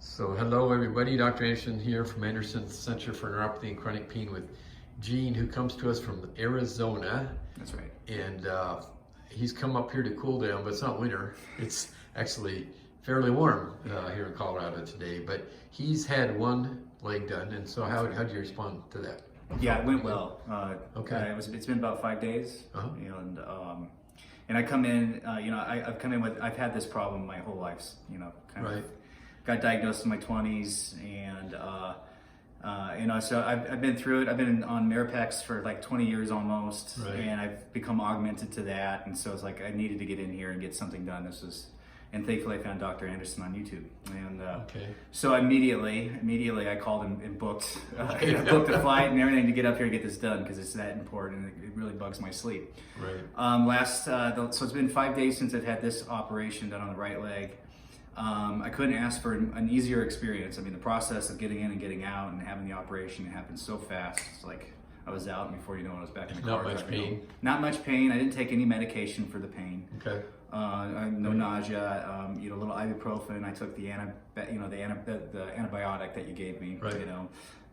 So hello everybody, Dr. Anderson here from Anderson Center for Neuropathy and Chronic Pain with Gene, who comes to us from Arizona. That's right. And he's come up here to cool down, but it's not winter. It's actually fairly warm here in Colorado today, but he's had one leg done. And so how do you respond to that? Yeah, it went well. Okay. It's been about 5 days, and I come in. I've come in with. I've had this problem my whole life. Right. Got diagnosed in my 20s, and so I've been through it. I've been on Mirapex for like 20 years almost, Right. and I've become augmented to that. And so it's like I needed to get in here and get something done. And thankfully I found Dr. Anderson on YouTube. And so immediately I called and booked booked a flight and everything to get up here and get this done because it's that important. And it really bugs my sleep. Right. So it's been 5 days since I've had this operation done on the right leg. I couldn't ask for an easier experience. I mean, the process of getting in and getting out and having the operation happened so fast. It's like I was out, and before you know it, I was back in the car. Not much pain? Not much pain. I didn't take any medication for the pain. Okay. No nausea. A little ibuprofen. I took the antibiotic that you gave me. Right.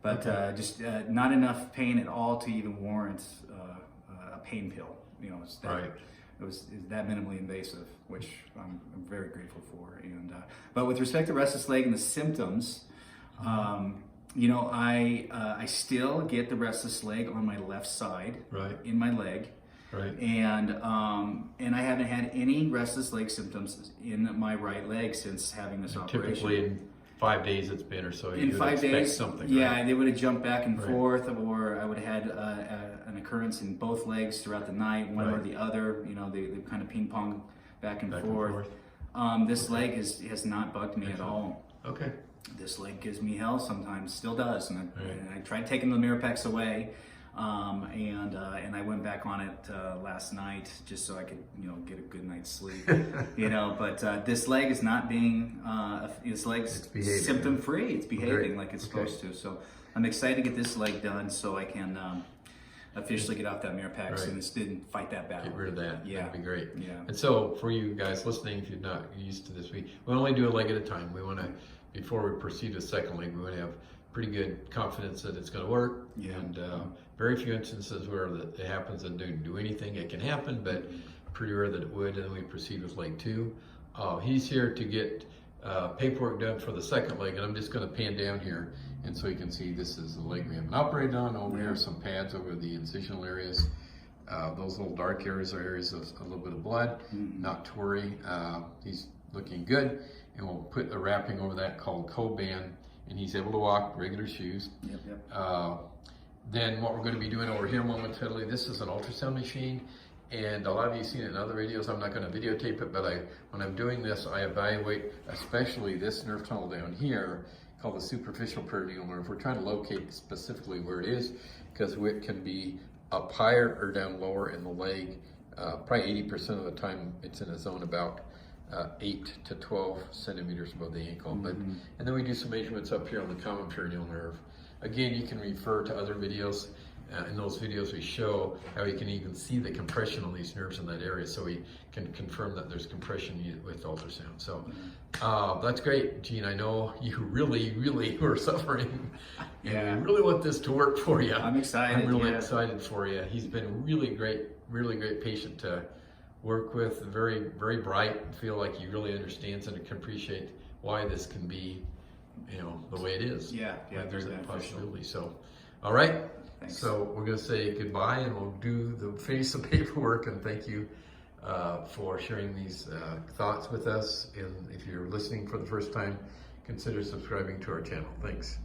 But just not enough pain at all to even warrant a pain pill. It's that, Right. It was that minimally invasive, which I'm very grateful for. But with respect to restless leg and the symptoms, I still get the restless leg on my left side, Right. in my leg, Right. and I haven't had any restless leg symptoms in my right leg since having this operation. Typically in 5 days it's been or so. In you 5 expect days, something. yeah, Right? they would have jumped back and Right. forth, or I would have had an occurrence in both legs throughout the night, one or Right. the other. They kind of ping pong back and Back and forth. This leg has not bugged me at all. Okay. This leg gives me hell sometimes, still does, and Right. I tried taking the Mirapex away, and I went back on it last night just so I could get a good night's sleep. But this leg is not being this leg's symptom free. It's behaving like it's supposed to. So I'm excited to get this leg done so I can officially get off that Mirapex Right. and didn't fight that battle. Get rid of that. Yeah. That'd be great. Yeah. And so for you guys listening, if you're not used to this, we only do a leg at a time. We want to, before we proceed to the second leg, we want to have pretty good confidence that it's going to work. Yeah. And very few instances where it happens and didn't do anything. It can happen, but pretty rare that it would. And then we proceed with leg 2. He's here to get paperwork done for the second leg, and I'm just going to pan down here, and so you can see this is the leg we haven't operated on. Over here are some pads over the incisional areas. Those little dark areas are areas of a little bit of blood. Not to worry. He's looking good, and we'll put a wrapping over that called Coban, and he's able to walk, regular shoes. Then what we're going to be doing over here momentarily, this is an ultrasound machine, and a lot of you have seen it in other videos. I'm not going to videotape it, but when I'm doing this, I evaluate especially this nerve tunnel down here called the superficial perineal nerve. We're trying to locate specifically where it is because it can be up higher or down lower in the leg. Probably 80% of the time it's in a zone about 8 to 12 centimeters above the ankle. And then we do some measurements up here on the common perineal nerve. Again, you can refer to other videos. In those videos we show how you can even see the compression on these nerves in that area, so we can confirm that there's compression with ultrasound. So that's great, Gene. I know you really were suffering, and we really want this to work for you. I'm excited. I'm really excited for you. He's been a really great patient to work with, very bright, and feel like he really understands and can appreciate why this can be the way it is. Yeah, there's very a beneficial. possibility. So all right. Thanks. So we're going to say goodbye, and we'll finish the paperwork, and thank you for sharing these thoughts with us. And if you're listening for the first time, consider subscribing to our channel. Thanks.